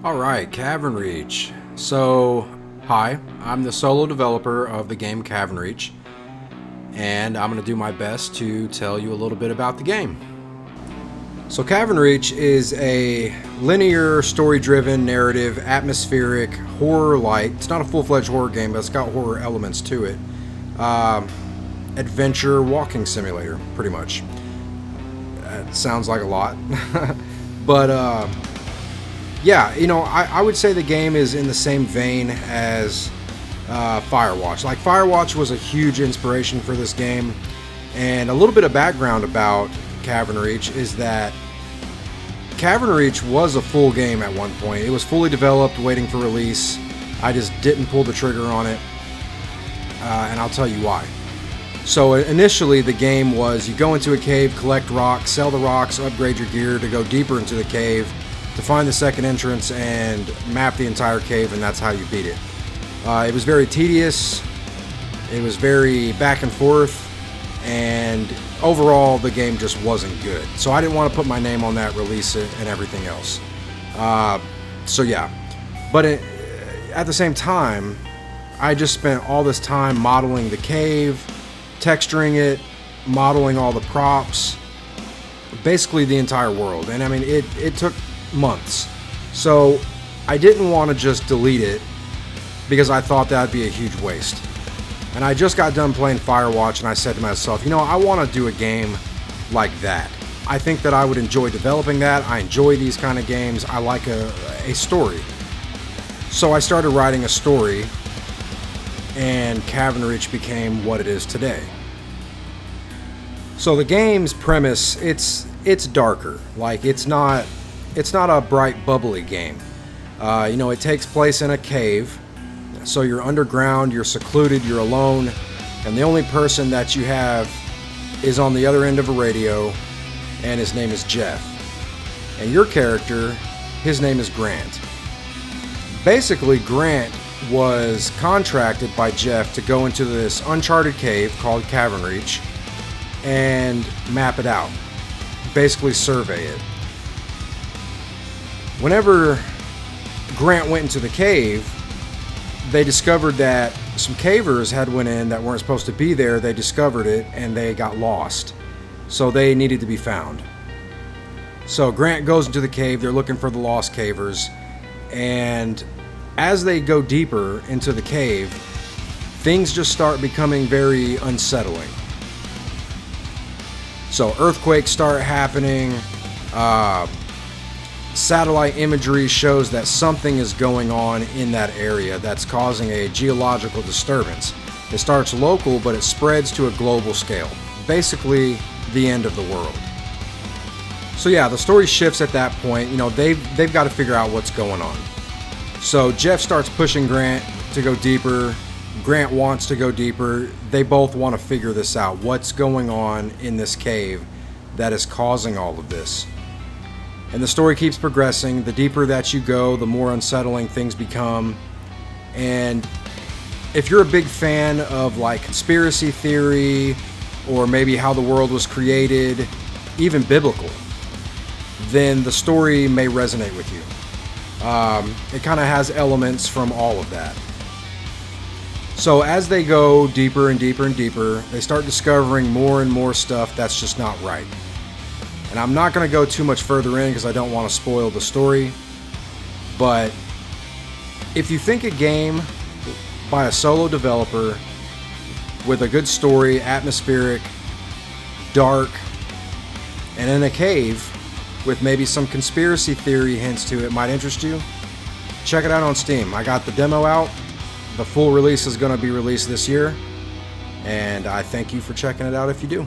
Alright, Cavernreach. So, hi, I'm the solo developer of the game Cavernreach, and I'm going to do my best to tell you a little bit about the game. So Cavernreach is a linear, story-driven, narrative, atmospheric, horror-light. It's not a full-fledged horror game, but it's got horror elements to it. Adventure walking simulator, pretty much. That sounds like a lot. But, yeah, you know, I would say the game is in the same vein as Firewatch. Like, Firewatch was a huge inspiration for this game. And a little bit of background about Cavernreach is that Cavernreach was a full game at one point. It was fully developed, waiting for release. I just didn't pull the trigger on it, and I'll tell you why. So initially the game was you go into a cave, collect rocks, sell the rocks, upgrade your gear to go deeper into the cave, to find the second entrance and map the entire cave, and that's how you beat it. It was very tedious, it was very back and forth, and overall the game just wasn't good. So I didn't want to put my name on that, release it, and everything else. So yeah, but at the same time, I just spent all this time modeling the cave, texturing it, modeling all the props, basically the entire world. And I mean, it took months. So I didn't want to just delete it because I thought that'd be a huge waste. And I just got done playing Firewatch, and I said to myself, you know, I want to do a game like that. I think that I would enjoy developing that. I enjoy these kind of games. I like a story. So I started writing a story, and Cavernreach became what it is today. So the game's premise, it's darker. Like, it's not a bright, bubbly game. You know, it takes place in a cave. So you're underground, you're secluded, you're alone, and the only person that you have is on the other end of a radio, and his name is Jeff. And your character, his name is Grant. Basically, Grant was contracted by Jeff to go into this uncharted cave called Cavernreach and map it out. Basically survey it. Whenever Grant went into the cave, they discovered that some cavers had went in that weren't supposed to be there. They discovered it and they got lost. So they needed to be found. So Grant goes into the cave. They're looking for the lost cavers. And as they go deeper into the cave, things just start becoming very unsettling. So earthquakes start happening. Satellite imagery shows that something is going on in that area that's causing a geological disturbance. It starts local, but it spreads to a global scale. Basically, the end of the world. So yeah, the story shifts at that point. You know, they've got to figure out what's going on. So Jeff starts pushing Grant to go deeper. Grant wants to go deeper. They both want to figure this out. What's going on in this cave that is causing all of this? And the story keeps progressing. The deeper that you go, the more unsettling things become. And if you're a big fan of like conspiracy theory, or maybe how the world was created, even biblical, then the story may resonate with you. It kind of has elements from all of that. So as they go deeper and deeper and deeper, they start discovering more and more stuff that's just not right. And I'm not going to go too much further in because I don't want to spoil the story. But if you think a game by a solo developer with a good story, atmospheric, dark, and in a cave with maybe some conspiracy theory hints to it might interest you, check it out on Steam. I got the demo out. The full release is going to be released this year. And I thank you for checking it out if you do.